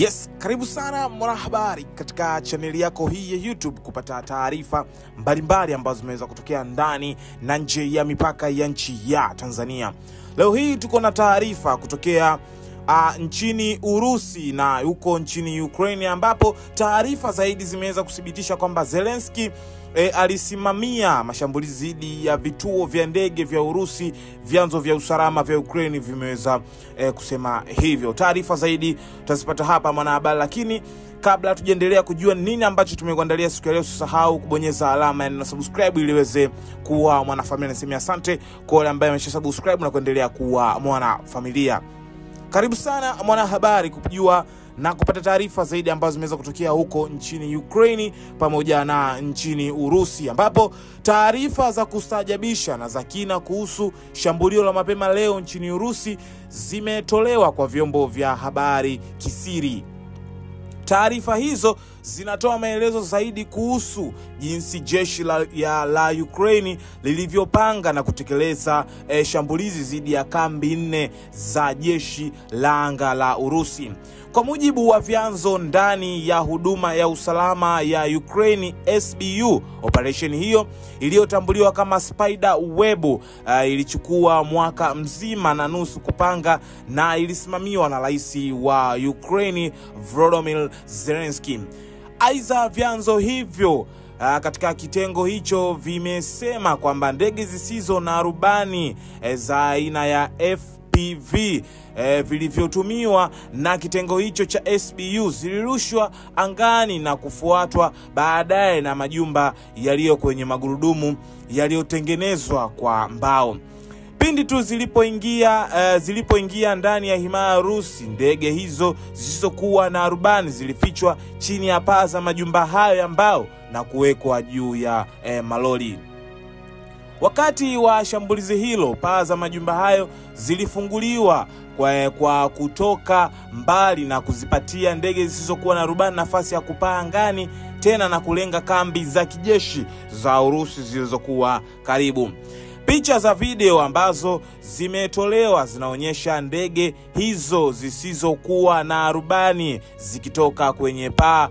Yes, karibu sana mwanahabari katika chaneli yako hii ya YouTube kupata taarifa mbalimbali ambazo zimeweza kutokea ndani na nje ya mipaka ya nchi ya Tanzania. Leo hii tuko na taarifa kutokea nchini Urusi na huko nchini Ukraine, ambapo taarifa zaidi zimeweza kuthibitisha kwamba Zelensky alisimamia mashambulizi dhidi ya vituo vya ndege vya Urusi. Vyanzo vya usalama vya Ukraine vimeweza kusema hivyo. Taarifa zaidi tutazipata hapa mwanahabari, lakini kabla tujaendelea kujua nini ambacho tumekuandalia siku ya leo, usisahau kubonyeza alama na subscribe ili uweze kuwa mwanafamilia. Nasema asante kwa wale ambao wameshasubscribe na kuendelea kuwa mwanafamilia. Karibu sana mwanahabari kujua na kupata taarifa zaidi ambazo zimeweza kutokea huko nchini Ukraine pamoja na nchini Urusi, ambapo taarifa za kustajabisha na za kina kuhusu shambulio la mapema leo nchini Urusi zimetolewa kwa vyombo vya habari kisiri. Taarifa hizo zinatoa maelezo zaidi kuhusu jinsi jeshi la Ukraine lilivyopanga na kutekeleza shambulizi dhidi ya kambi 4 za jeshi la anga la Urusi. Kwa mujibu wa vyanzo ndani ya huduma ya usalama ya Ukraine SBU, operation hiyo iliyotambuliwa kama Spider Web ilichukua mwaka mzima na nusu kupanga na ilisimamiwa na rais wa Ukraine Volodymyr Zelensky. Aidha, vyanzo hivyo katika kitengo hicho vimesema kwamba ndege zisizo na rubani za aina ya FPV vilivyotumiwa na kitengo hicho cha SBU zilirushwa angani na kufuatwa baadaye na majumba yaliyo kwenye magurudumu yaliyotengenezwa kwa mbao. Pindi tu zilipoingia ndani ya himaya ya Urusi, ndege hizo zisizokuwa na rubani zilifichwa chini ya paa za majumba hayo ya mbao na kuwekwa juu ya malori. Wakati wa shambulizi hilo, paa za majumba hayo zilifunguliwa kwa kutoka mbali na kuzipatia ndege zisizokuwa na rubani nafasi ya kupaa angani tena na kulenga kambi za kijeshi za Urusi zilizokuwa karibu. Picha za video ambazo zimetolewa zinaonyesha ndege hizo zisizokuwa na rubani zikitoka kwenye paa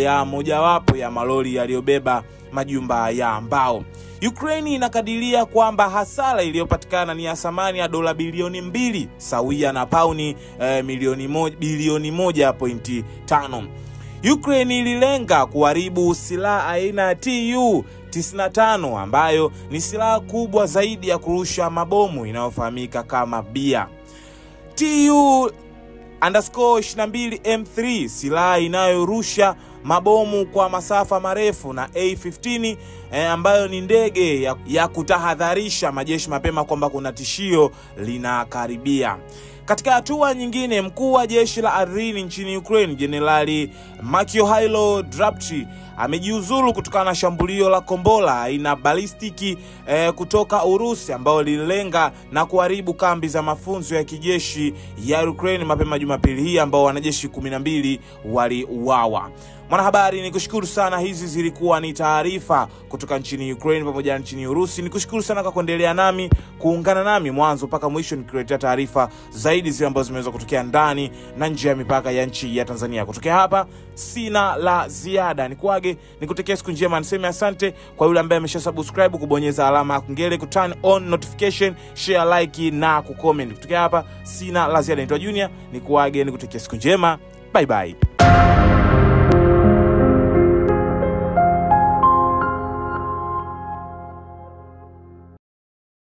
ya mojawapo ya malori yaliyobeba majumba ya mbao. Ukraine inakadiria kwamba hasara iliyopatikana ni ya thamani ya dola bilioni 2 sawia na pauni bilioni 1.5. Ukraine ililenga kuharibu silaha aina ya Tu-95 ambayo ni silaha kubwa zaidi ya kurusha mabomu inayofahamika kama BIA. Tu-22M3 silaha inayorusha mabomu kwa masafa marefu, na A-15 ambayo ni ndege ya kutahadharisha majeshi mapema kwamba kuna tishio linakaribia. Katika hatua nyingine, mkuu wa jeshi la ardhini nchini Ukraine Jenerali Mikhailo Drapchi amejiuzulu kutokana na shambulio la kombola aina balistiki kutoka Urusi ambao lililenga na kuharibu kambi za mafunzo ya kijeshi ya Ukraine mapema Jumapili hii, ambao wanajeshi 12 waliuawa. Mwanahabari, nikushukuru sana. Hizi zilikuwa ni taarifa kutoka nchini Ukraine pamoja na nchini Urusi. Nikushukuru sana kwa kuendelea nami, kuungana nami mwanzo mpaka mwisho nikiletea taarifa zaidi zile ambazo zimeweza kutokea ndani na nje ya mipaka ya nchi ya Tanzania. Kutokea hapa sina la ziada. Nikuage, nikutakia siku njema, niseme asante kwa yule ambaye ameshasubscribe, kubonyeza alama ya kengele, turn on notification, share, like na kucomment. Kutokea hapa sina la ziada. Nitwa Junior, nikuage, nikutakia siku njema. Bye bye.